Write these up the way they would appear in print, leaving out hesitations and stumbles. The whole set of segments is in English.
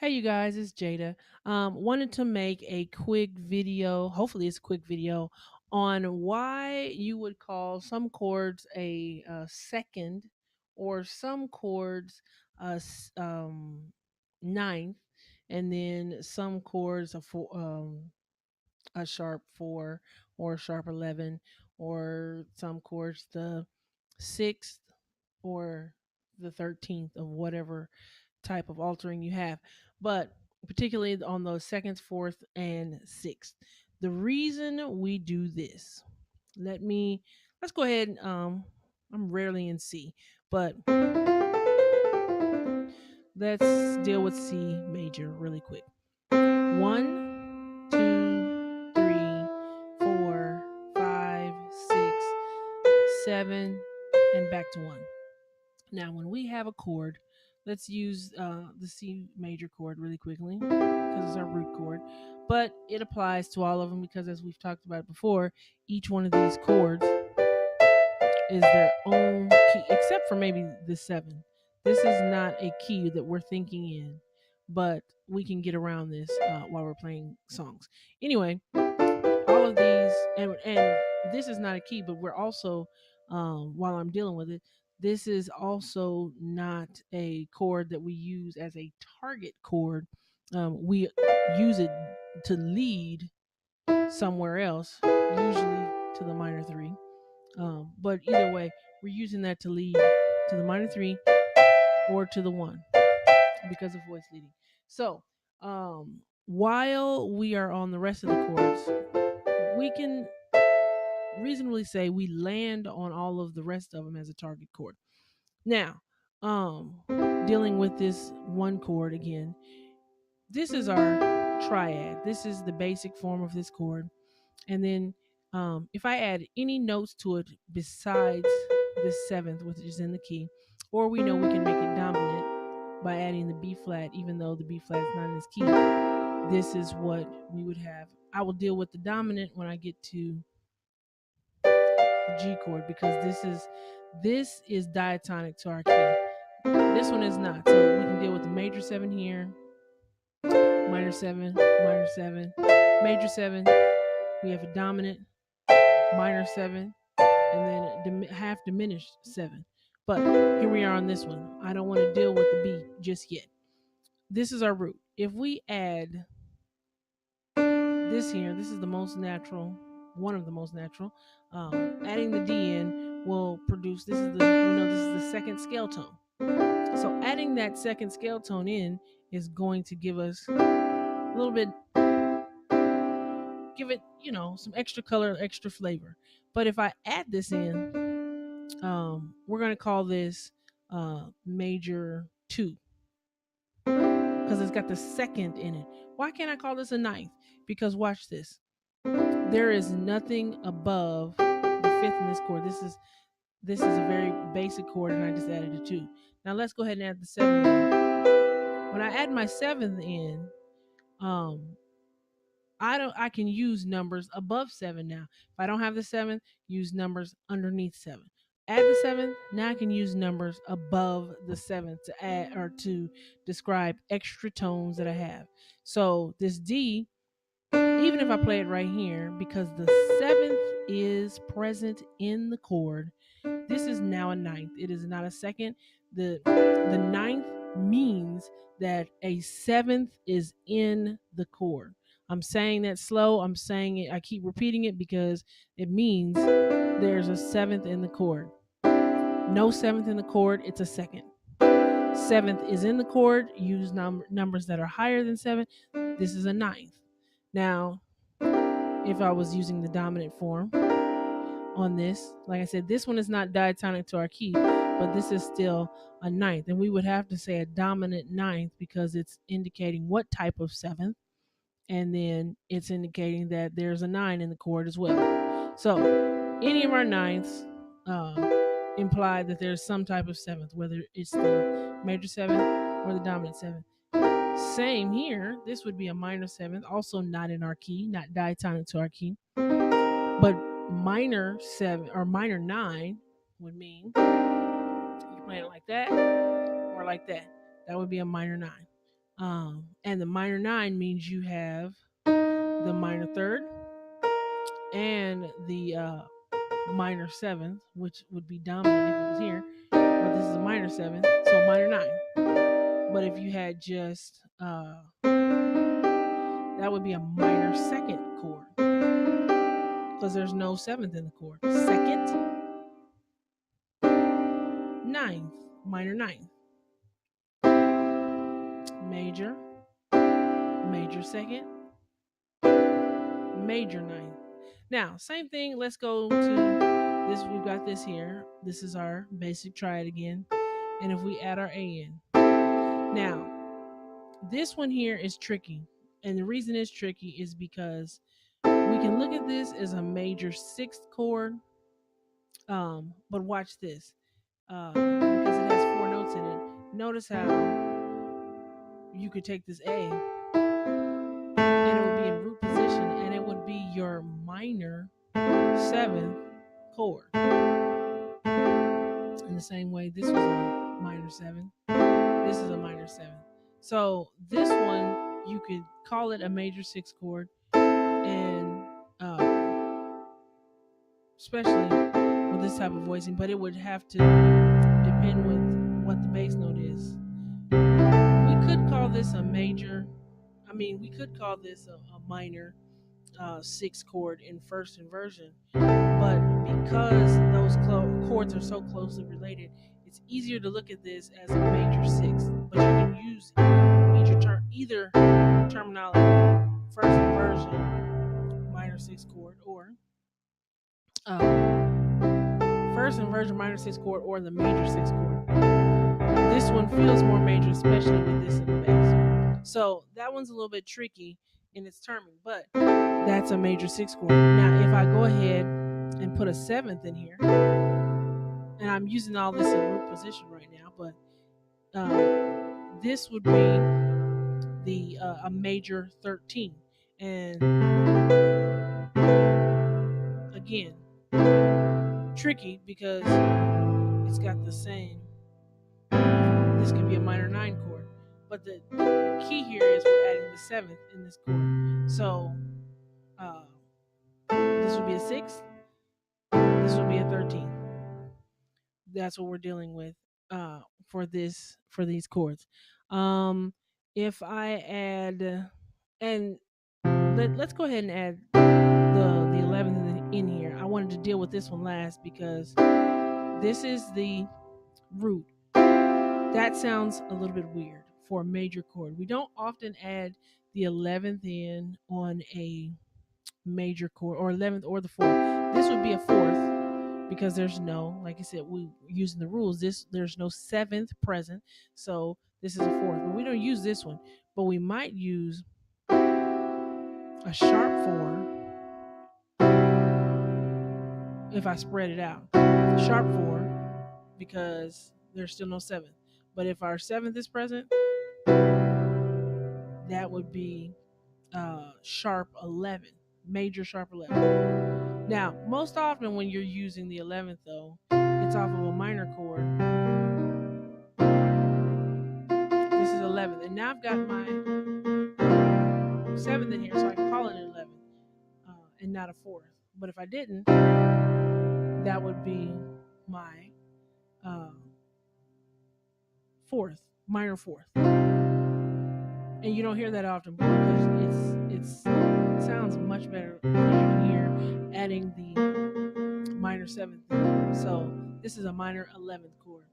Hey you guys, it's Jada. Wanted to make a quick video, hopefully it's a quick video, on why you would call some chords a second or some chords ninth, and then some chords a sharp 4 or a sharp 11, or some chords the sixth or the 13th of whatever type of altering you have, but particularly on those seconds, fourth, and sixth. The reason we do this, let's go ahead. I'm rarely in C, but let's deal with C major really quick. 1, 2, 3, 4, 5, 6, 7, and back to 1. Now, when we have a chord, let's use the C major chord really quickly because it's our root chord. But it applies to all of them because, as we've talked about before, each one of these chords is their own key, except for maybe the 7. This is not a key that we're thinking in, but we can get around this while we're playing songs. Anyway, all of these, and this is not a key, but we're also, while I'm dealing with it, this is also not a chord that we use as a target chord. We use it to lead somewhere else, usually to the minor 3. But either way, we're using that to lead to the minor 3 or to the 1 because of voice leading. So while we are on the rest of the chords, we can reasonably say we land on all of the rest of them as a target chord. Now, dealing with this one chord again, this is our triad. This is the basic form of this chord. And then if I add any notes to it besides the 7th, which is in the key, or we know we can make it dominant by adding the B flat, even though the B flat is not in this key, this is what we would have. I will deal with the dominant when I get to the G chord, because this is diatonic to our key. This one is not. So we can deal with the major 7 here, minor 7, minor 7, major 7. We have a dominant, minor 7, and then half diminished 7. But here we are on this one. I don't want to deal with the B just yet. This is our root. If we add this here, this is the most natural, one of the most natural. Adding the D in will produce, this is the second scale tone. So adding that second scale tone in is going to give us a little bit, give it, some extra color, extra flavor. But if I add this in, we're going to call this major 2 because it's got the second in it. Why can't I call this a ninth? Because watch this. There is nothing above the 5th in this chord. This is a very basic chord, and I just added a 2. Now let's go ahead and add the 7th in. When I add my 7th in, I can use numbers above 7 now. If I don't have the 7th, use numbers underneath 7. Add the 7th, now I can use numbers above the 7th to add or to describe extra tones that I have. So this D, even if I play it right here, because the 7th is present in the chord, this is now a ninth. It is not a second. The ninth means that a 7th is in the chord. I'm saying that slow. I'm saying it. I keep repeating it because it means there's a 7th in the chord. No 7th in the chord. It's a second. 7th is in the chord. Use numbers that are higher than 7. This is a ninth. Now, if I was using the dominant form on this, like I said, this one is not diatonic to our key, but this is still a ninth, and we would have to say a dominant ninth because it's indicating what type of 7th, and then it's indicating that there's a 9 in the chord as well. So any of our ninths imply that there's some type of 7th, whether it's the major 7th or the dominant 7th. Same here. This would be a minor 7th, also not in our key, not diatonic to our key. But minor 7 or minor 9 would mean you play it like that or like that. That would be a minor 9. And the minor 9 means you have the minor third and the minor 7th, which would be dominant if it was here. But this is a minor 7th, so minor 9. But if you had just that would be a minor 2nd chord because there's no 7th in the chord. 2nd, 9th, minor 9th, major, major 2nd, major 9th. Now, same thing. Let's go to this. We've got this here. This is our basic. Try it again. And if we add our A in. Now, this one here is tricky. And the reason it's tricky is because we can look at this as a major 6th chord. But watch this. Because it has 4 notes in it. Notice how you could take this A and it would be in root position and it would be your minor 7th chord. In the same way, this was a minor 7. This is a minor 7. So this one, you could call it a major 6 chord, and especially with this type of voicing, but it would have to depend with what the bass note is. We could call this a major. We could call this a minor 6 chord in first inversion, but because those chords are so closely related, it's easier to look at this as a major 6. But you can use either terminology, first inversion, minor 6 chord, or first inversion, minor 6 chord, or the major 6 chord. This one feels more major, especially with this in the bass. So that one's a little bit tricky in its terming, but that's a major 6 chord. Now, if I go ahead and put a 7th in here, and I'm using all this in root position right now, but this would be the a major 13. And again, tricky because it's got the same. This could be a minor 9 chord, but the key here is we're adding the 7th in this chord. So this would be a 6. This would be a 13. That's what we're dealing with for these chords. If I add, and let's go ahead and add the 11th in here. I wanted to deal with this one last because this is the root. That sounds a little bit weird for a major chord. We don't often add the 11th in on a major chord, or 11th or the 4th. This would be a 4th because there's no, like I said, we're using the rules. There's no 7th present, so this is a 4th. But we don't use this one. But we might use a sharp 4 if I spread it out. Sharp 4 because there's still no 7th. But if our 7th is present, that would be sharp 11, major sharp 11. Now, most often when you're using the 11th, though, it's off of a minor chord. This is 11th, and now I've got my 7th in here, so I can call it an 11th and not a 4th. But if I didn't, that would be my 4th, minor 4th. And you don't hear that often because it sounds much better when you can hear adding the minor 7th. So this is a minor 11th chord.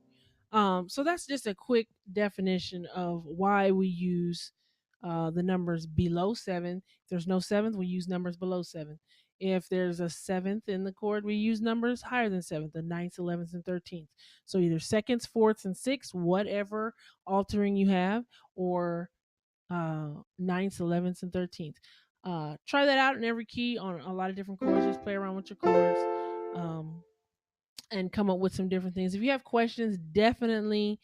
So that's just a quick definition of why we use the numbers below 7. If there's no 7th, we use numbers below 7. If there's a 7th in the chord, we use numbers higher than 7th, the 9th, 11th, and 13th. So either 2nds, 4ths, and 6th, whatever altering you have, or 9th, 11th, and 13th. Try that out in every key on a lot of different chords. Just play around with your chords and come up with some different things. If you have questions, definitely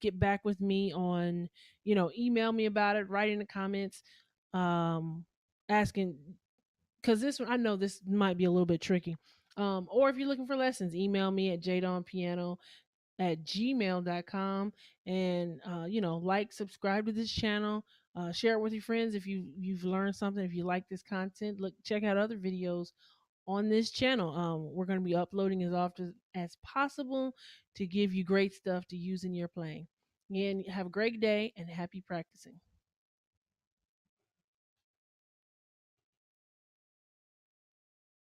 get back with me on, email me about it, write in the comments, asking, because this one, I know this might be a little bit tricky. Or if you're looking for lessons, email me at Jada on piano at gmail.com. And like, subscribe to this channel, share it with your friends if you've learned something. If you like this content, look, check out other videos on this channel. We're going to be uploading as often as possible to give you great stuff to use in your playing. Again, have a great day and happy practicing.